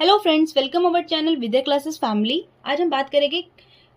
Hello friends, welcome our channel Vidya classes family. आज हम बात करेंगे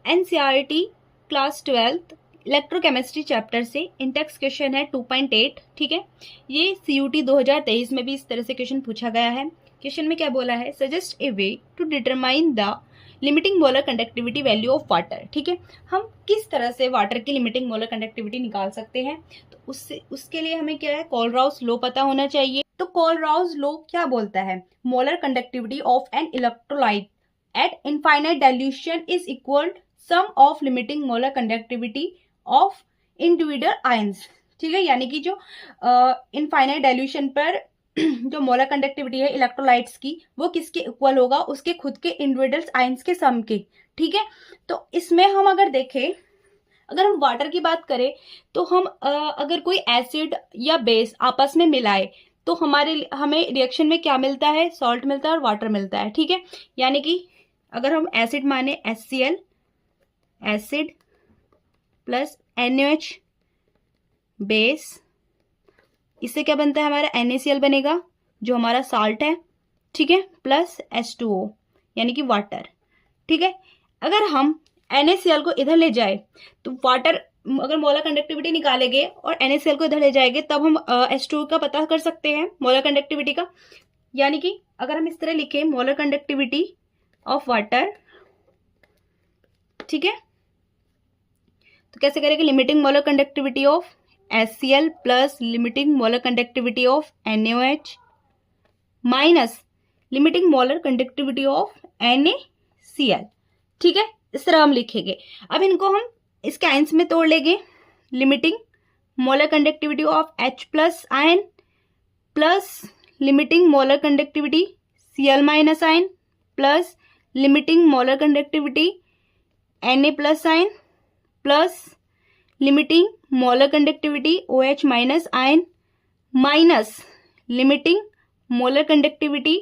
NCERT class 12th electrochemistry chapter से। इंटेक्स क्वेश्चन है 2.8। ठीक है, ये सीयूटी 2023 में भी इस तरह से क्वेश्चन पूछा गया है। क्वेश्चन में क्या बोला है, suggest a way to determine the limiting molar conductivity value of water. ठीक है, हम किस तरह से वाटर की लिमिटिंग मोलर कंडक्टिविटी निकाल सकते हैं। तो उसके लिए हमें क्या है, कोलराउस लॉ पता होना चाहिए। तो कोलराउस लॉ क्या बोलता है, molar conductivity of an electrolyte eight infinite dilution is equal some of limiting molar conductivity of individual ions. ठीक है, यानी कि जो इनफाइनाइट डाइल्यूशन पर जो मोलर कंडक्टिविटी है इलेक्ट्रोलाइट्स की, वो किसके इक्वल होगा, उसके खुद के इंडिविजुअल आयंस के सम के। ठीक है, तो इसमें हम अगर देखें, अगर हम वाटर की बात करें तो हम अगर कोई एसिड या बेस आपस में मिलाए तो हमें रिएक्शन में क्या मिलता है, सॉल्ट मिलता है और वाटर मिलता है। ठीक है, यानी कि अगर हम एसिड माने HCl, acid plus NaOH base, इससे क्या बनता है, हमारा NaCl बनेगा जो हमारा साल्ट है। ठीक है, प्लस H2O यानी कि वाटर। ठीक है, अगर हम NaCl को इधर ले जाए तो वाटर, अगर मोलर कंडक्टिविटी निकालेंगे और NaCl को इधर ले जाएंगे तब हम H2O का पता कर सकते हैं मोलर कंडक्टिविटी का। यानी कि अगर हम इस तरह लिखें, मोलर कंडक्टिविटी ऑफ वाटर। ठीक है, तो कैसे करेंगे, limiting molar conductivity of HCl plus limiting molar conductivity of NaOH minus limiting molar conductivity of NaCl। ठीक है, इस तरह हम लिखेंगे। अब इनको हम इसके आयंस में तोड़ लेंगे। Limiting molar conductivity of H plus ion plus limiting molar conductivity Cl minus ion plus limiting molar conductivity Na plus ion plus limiting molar conductivity OH minus ion minus limiting molar conductivity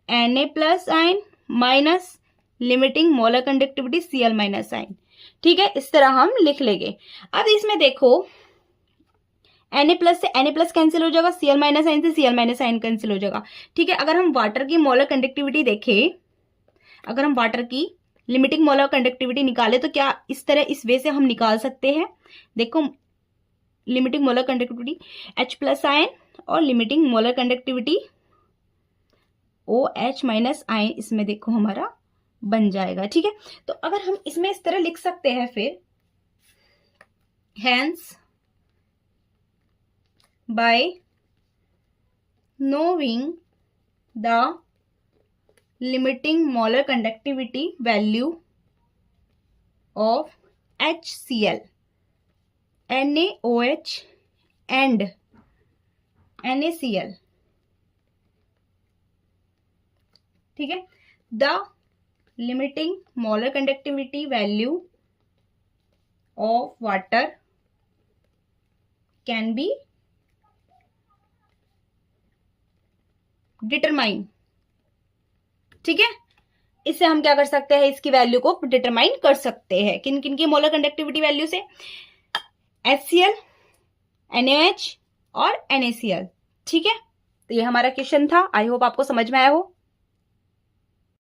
Na plus ion minus limiting molar conductivity Cl minus ion. ठीक है, इस तरह हम लिख लेंगे। अब इसमें देखो, Na प्लस से Na प्लस कैंसिल हो जाएगा, Cl माइनस आयन से Cl माइनस आयन कैंसिल हो जाएगा। ठीक है, अगर हम वाटर की मोलर कंडक्टिविटी देखें, अगर हम वाटर की लिमिटिंग मोलर कंडक्टिविटी निकाले तो क्या इस तरह, इस वे से हम निकाल सकते हैं। देखो, limiting molar conductivity H plus ion और limiting molar conductivity OH minus ion, इसमें देखो हमारा बन जाएगा। ठीक है, तो अगर हम इसमें इस तरह लिख सकते हैं, फिर hence by knowing the limiting molar conductivity value of HCl, NaOH and NaCl, ठीक है, the limiting molar conductivity value of water can be determined। ठीक है, इससे हम क्या कर सकते हैं, इसकी वैल्यू को डिटरमाइन कर सकते हैं। किन किन की मोलर कंडक्टिविटी वैल्यू से, HCl, NaOH और NaCl। ठीक है, तो ये हमारा क्वेश्चन था। आई होप आपको समझ में आया हो।